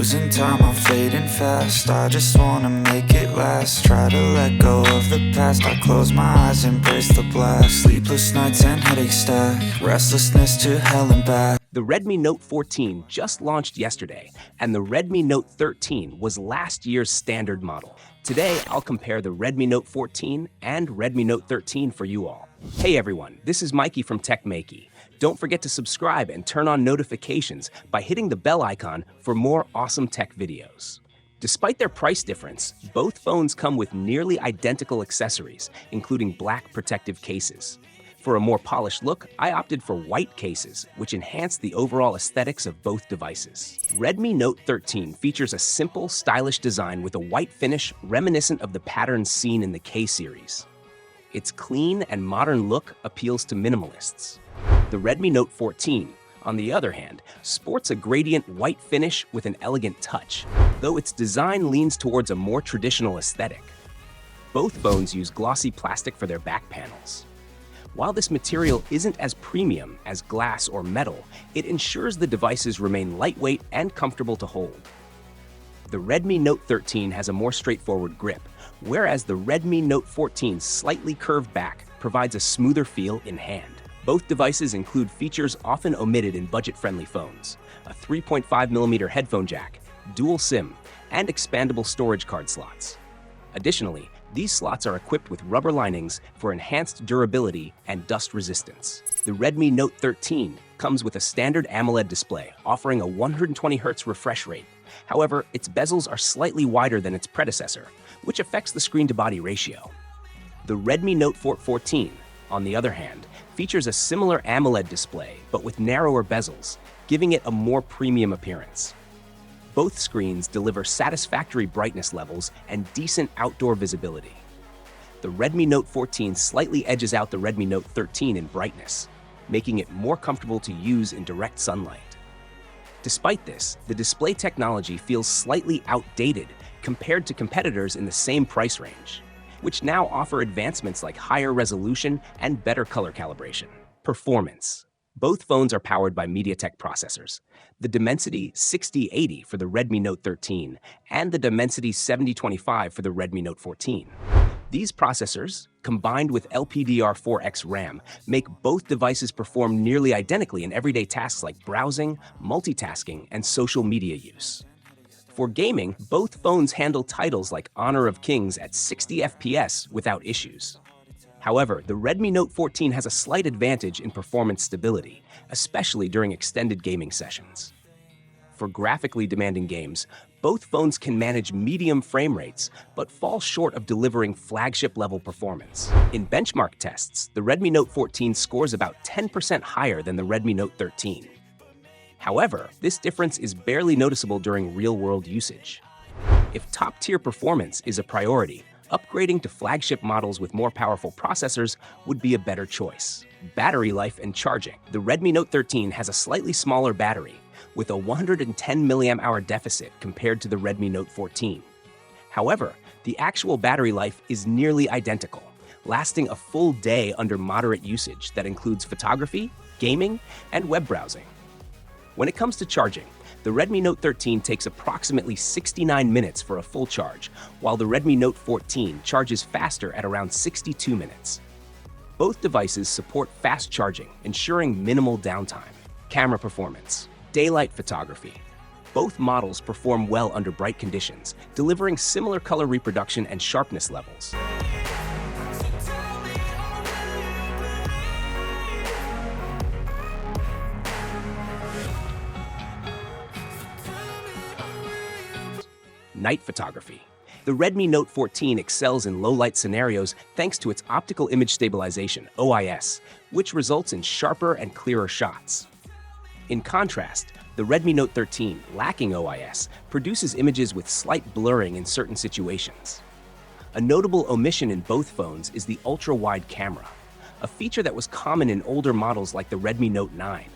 losing time, I'm fading fast. I just wanna make it last. Try to let go of the past. I close my eyes, embrace the blast. Sleepless nights and headaches stack. Restlessness to hell and back. The Redmi Note 14 just launched yesterday, and the Redmi Note 13 was last year's standard model. Today, I'll compare the Redmi Note 14 and Redmi Note 13 for you all. Hey everyone, this is Maiky from techmaiky. Don't forget to subscribe and turn on notifications by hitting the bell icon for more awesome tech videos. Despite their price difference, both phones come with nearly identical accessories, including black protective cases. For a more polished look, I opted for white cases, which enhance the overall aesthetics of both devices. Redmi Note 13 features a simple, stylish design with a white finish reminiscent of the patterns seen in the K series. Its clean and modern look appeals to minimalists. The Redmi Note 14, on the other hand, sports a gradient white finish with an elegant touch, though its design leans towards a more traditional aesthetic. Both phones use glossy plastic for their back panels. While this material isn't as premium as glass or metal, it ensures the devices remain lightweight and comfortable to hold. The Redmi Note 13 has a more straightforward grip, whereas the Redmi Note 14's slightly curved back provides a smoother feel in hand. Both devices include features often omitted in budget-friendly phones: a 3.5mm headphone jack, dual SIM, and expandable storage card slots. Additionally, these slots are equipped with rubber linings for enhanced durability and dust resistance. The Redmi Note 13 comes with a standard AMOLED display, offering a 120Hz refresh rate. However, its bezels are slightly wider than its predecessor, which affects the screen-to-body ratio. The Redmi Note 14, on the other hand, features a similar AMOLED display, but with narrower bezels, giving it a more premium appearance. Both screens deliver satisfactory brightness levels and decent outdoor visibility. The Redmi Note 14 slightly edges out the Redmi Note 13 in brightness, making it more comfortable to use in direct sunlight. Despite this, the display technology feels slightly outdated compared to competitors in the same price range, which now offer advancements like higher resolution and better color calibration. Performance. Both phones are powered by MediaTek processors, the Dimensity 6080 for the Redmi Note 13 and the Dimensity 7025 for the Redmi Note 14. These processors, combined with LPDDR4X RAM, make both devices perform nearly identically in everyday tasks like browsing, multitasking, and social media use. For gaming, both phones handle titles like Honor of Kings at 60 FPS without issues. However, the Redmi Note 14 has a slight advantage in performance stability, especially during extended gaming sessions. For graphically demanding games, both phones can manage medium frame rates, but fall short of delivering flagship-level performance. In benchmark tests, the Redmi Note 14 scores about 10% higher than the Redmi Note 13. However, this difference is barely noticeable during real-world usage. If top-tier performance is a priority, upgrading to flagship models with more powerful processors would be a better choice. Battery life and charging. The Redmi Note 13 has a slightly smaller battery, with a 110 mAh deficit compared to the Redmi Note 14. However, the actual battery life is nearly identical, lasting a full day under moderate usage that includes photography, gaming, and web browsing. When it comes to charging, the Redmi Note 13 takes approximately 69 minutes for a full charge, while the Redmi Note 14 charges faster at around 62 minutes. Both devices support fast charging, ensuring minimal downtime. Camera performance. Daylight photography. Both models perform well under bright conditions, delivering similar color reproduction and sharpness levels. Night photography. The Redmi Note 14 excels in low-light scenarios thanks to its optical image stabilization, OIS, which results in sharper and clearer shots. In contrast, the Redmi Note 13, lacking OIS, produces images with slight blurring in certain situations. A notable omission in both phones is the ultra-wide camera, a feature that was common in older models like the Redmi Note 9.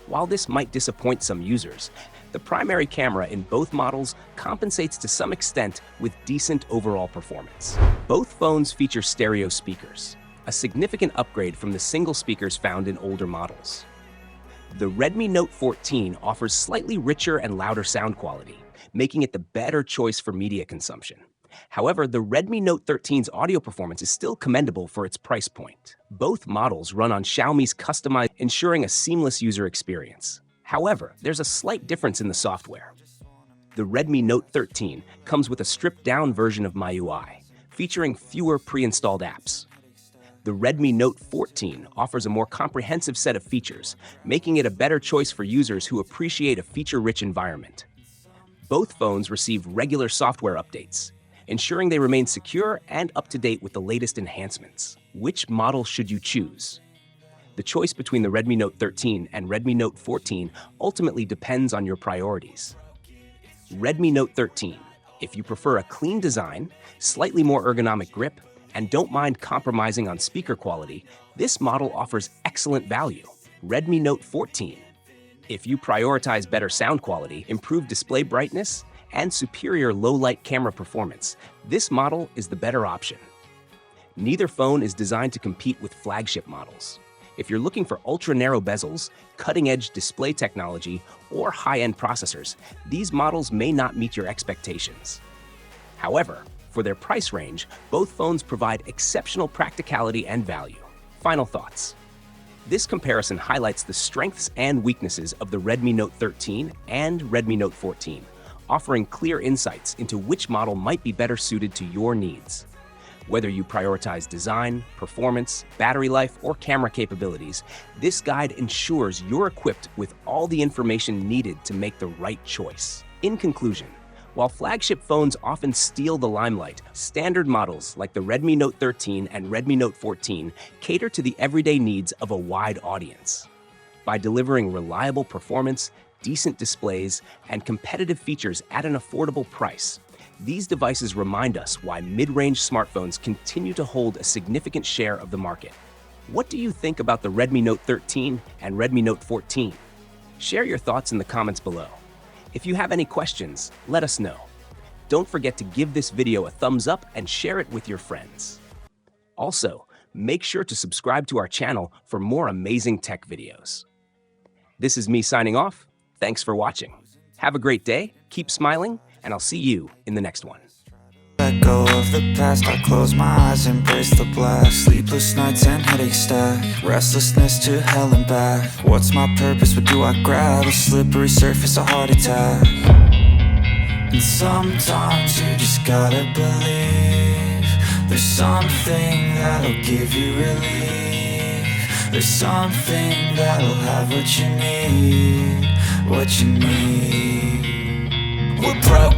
While this might disappoint some users, the primary camera in both models compensates to some extent with decent overall performance. Both phones feature stereo speakers, a significant upgrade from the single speakers found in older models. The Redmi Note 14 offers slightly richer and louder sound quality, making it the better choice for media consumption. However, the Redmi Note 13's audio performance is still commendable for its price point. Both models run on Xiaomi's customized, ensuring a seamless user experience. However, there's a slight difference in the software. The Redmi Note 13 comes with a stripped-down version of MyUI, featuring fewer pre-installed apps. The Redmi Note 14 offers a more comprehensive set of features, making it a better choice for users who appreciate a feature-rich environment. Both phones receive regular software updates, ensuring they remain secure and up-to-date with the latest enhancements. Which model should you choose? The choice between the Redmi Note 13 and Redmi Note 14 ultimately depends on your priorities. Redmi Note 13. If you prefer a clean design, slightly more ergonomic grip, and don't mind compromising on speaker quality, this model offers excellent value. Redmi Note 14. If you prioritize better sound quality, improved display brightness, and superior low-light camera performance, this model is the better option. Neither phone is designed to compete with flagship models. If you're looking for ultra-narrow bezels, cutting-edge display technology, or high-end processors, these models may not meet your expectations. However, for their price range, both phones provide exceptional practicality and value. Final thoughts. This comparison highlights the strengths and weaknesses of the Redmi Note 13 and Redmi Note 14, offering clear insights into which model might be better suited to your needs. Whether you prioritize design, performance, battery life, or camera capabilities, this guide ensures you're equipped with all the information needed to make the right choice. In conclusion, while flagship phones often steal the limelight, standard models like the Redmi Note 13 and Redmi Note 14 cater to the everyday needs of a wide audience. By delivering reliable performance, decent displays, and competitive features at an affordable price, these devices remind us why mid-range smartphones continue to hold a significant share of the market. What do you think about the Redmi Note 13 and Redmi Note 14? Share your thoughts in the comments below. If you have any questions, let us know. Don't forget to give this video a thumbs up and share it with your friends. Also, make sure to subscribe to our channel for more amazing tech videos. This is me signing off. Thanks for watching. Have a great day, keep smiling, and I'll see you in the next one. Let go of the past, I close my eyes, embrace the blast. Sleepless nights and headache stack, restlessness to hell and back. What's my purpose, what do I grab? A slippery surface, a heart attack. And sometimes you just gotta believe there's something that'll give you relief. There's something that'll have what you need, what you need. We're broke.